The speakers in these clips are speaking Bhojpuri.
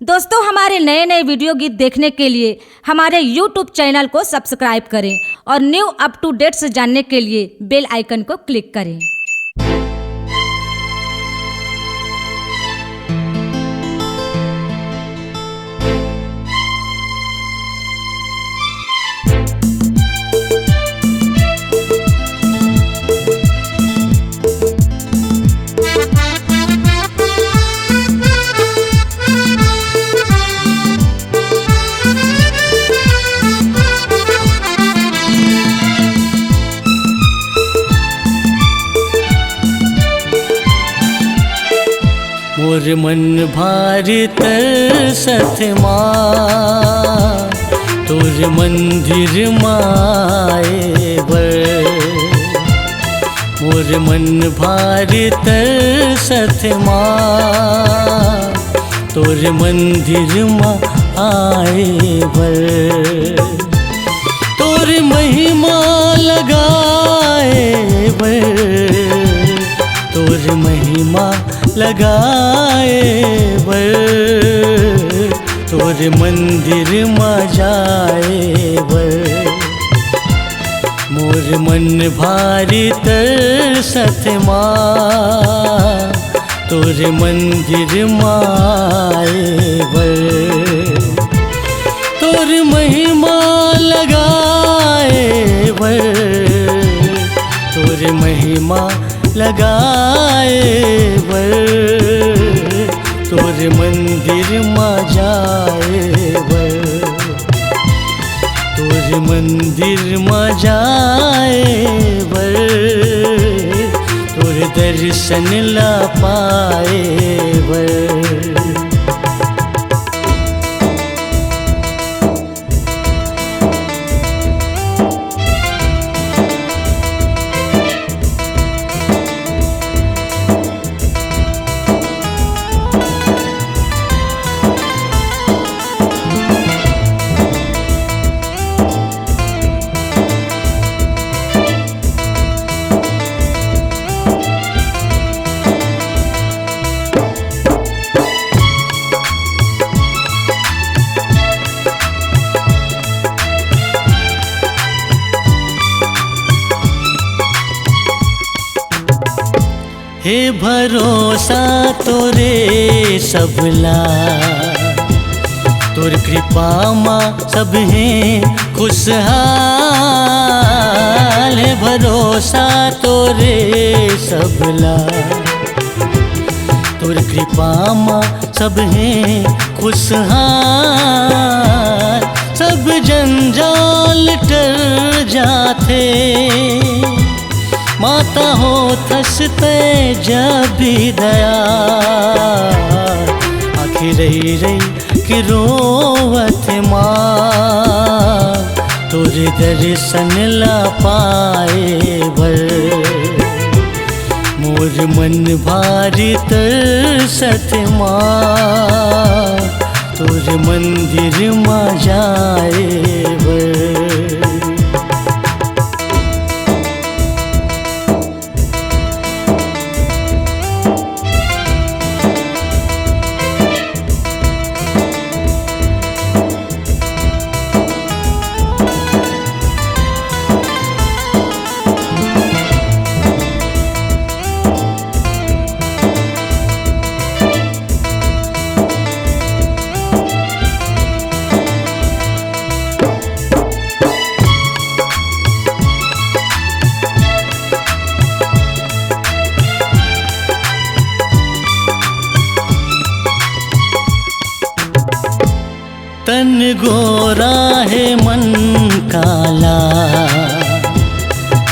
दोस्तों, हमारे नए नए वीडियो गीत देखने के लिए हमारे YouTube चैनल को सब्सक्राइब करें और न्यू अप टू डेट्स जानने के लिए बेल आइकन को क्लिक करें। मोर मन भारत सतमा तोर मंदिर माए बर। मोर मन भारत सतमा तोर मंदिर माँ आए बर। तोर महिमा लगाए बर, तोर महिमा लगाए बर, तोर मंदिर माँ जाए बर। मोर मन भारत सतमा तोर मंदिर माँ आए बर। तोर महिमा लगाए बर, तोर महिमा लगाए बर, तोर मंदिर माँ जाए बर। तोर मंदिर माँ जाए बर, तोर दर्शन ला पाए बर। हे भरोसा तोरे सबला, तोर कृपा माँ सब हैं खुशहाल। है भरोसा तोरे सबला, तोर कृपा माँ सब हैं खुशहाल। सब जंजाल टर जाते माता हो थसते जब भी दया। आखिर रही रही कि रोवत माँ तोरे दर्शन ला पाए बर। मोर मन भारत सतमा तोर मंदिर माँ जाए बर। तन गोरा है मन काला,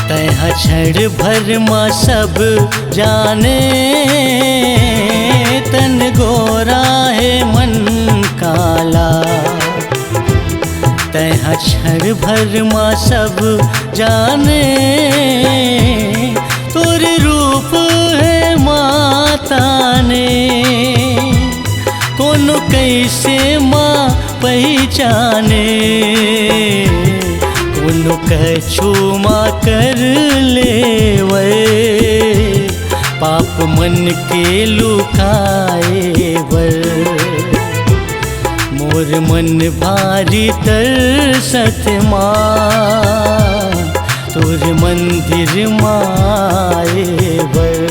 तह क्षण भर माँ सब जाने। तन गोरा है मन काला, तह क्षण भर माँ सब जाने। तोर रूप है माता ने, कोनो कैसे माँ पहचाने। कोनो कछु माँ कर ले वे, पाप मन के लुकाए बर। मोर मन भारी तरसत माँ तोर मंदिर माए बर।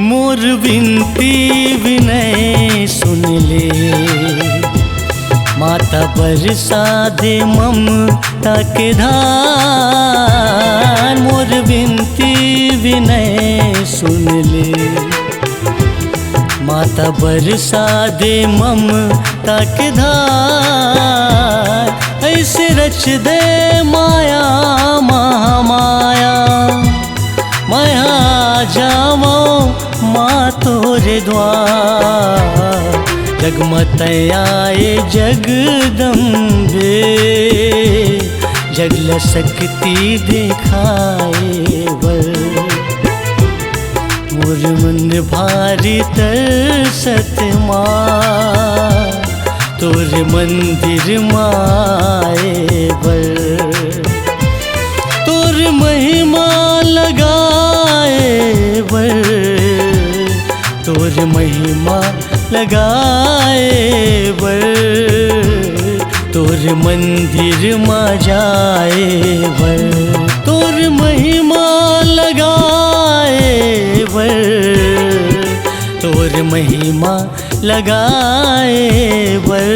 मोर विनती विनय सुन ले माता बरसा दे ममता के धार। मोर विनती विनय सुन ले माता बरसा दे ममता के धार। ऐसे रच दे माया महामाया मैं जावो माँ तोरे द्वार। जगमत आए जगदम्बे जगल शक्ति दिखाए बर। मोर मन भारी तरसत माँ तोरे मंदिर माए बर। तोर महिमा लगाए बर तोर महिमा लगाए बर। तोर मंदिर माँ जाए बर तोर महिमा लगाए बर। तोर महिमा लगाए बर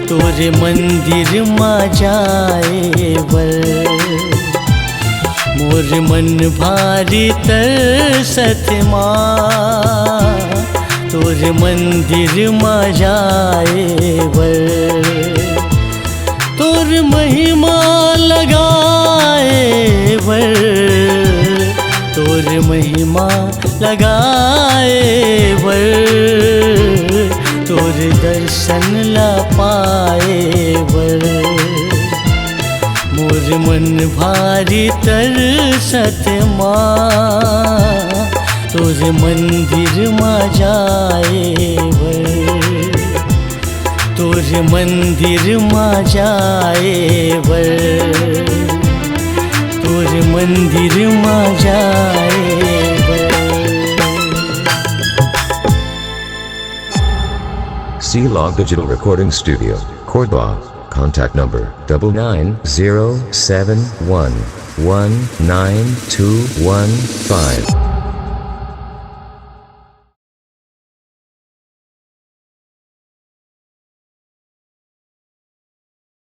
तोर मंदिर माँ जाए बर। मोर मन भारी तरसत माँ तोर मंदिर माँ जाए बर। तोर महिमा लगाए बर तोर महिमा लगाए बर। तोर दर्शन ला पाए बर। मोर मन भारी तरसत माँ तोर मंदिर माँ जाए बर। तोर मंदिर माँ जाए बर। तोर मंदिर माँ जाए बर। C-Log Digital Recording Studio, Cordoba. Contact number 9907119215.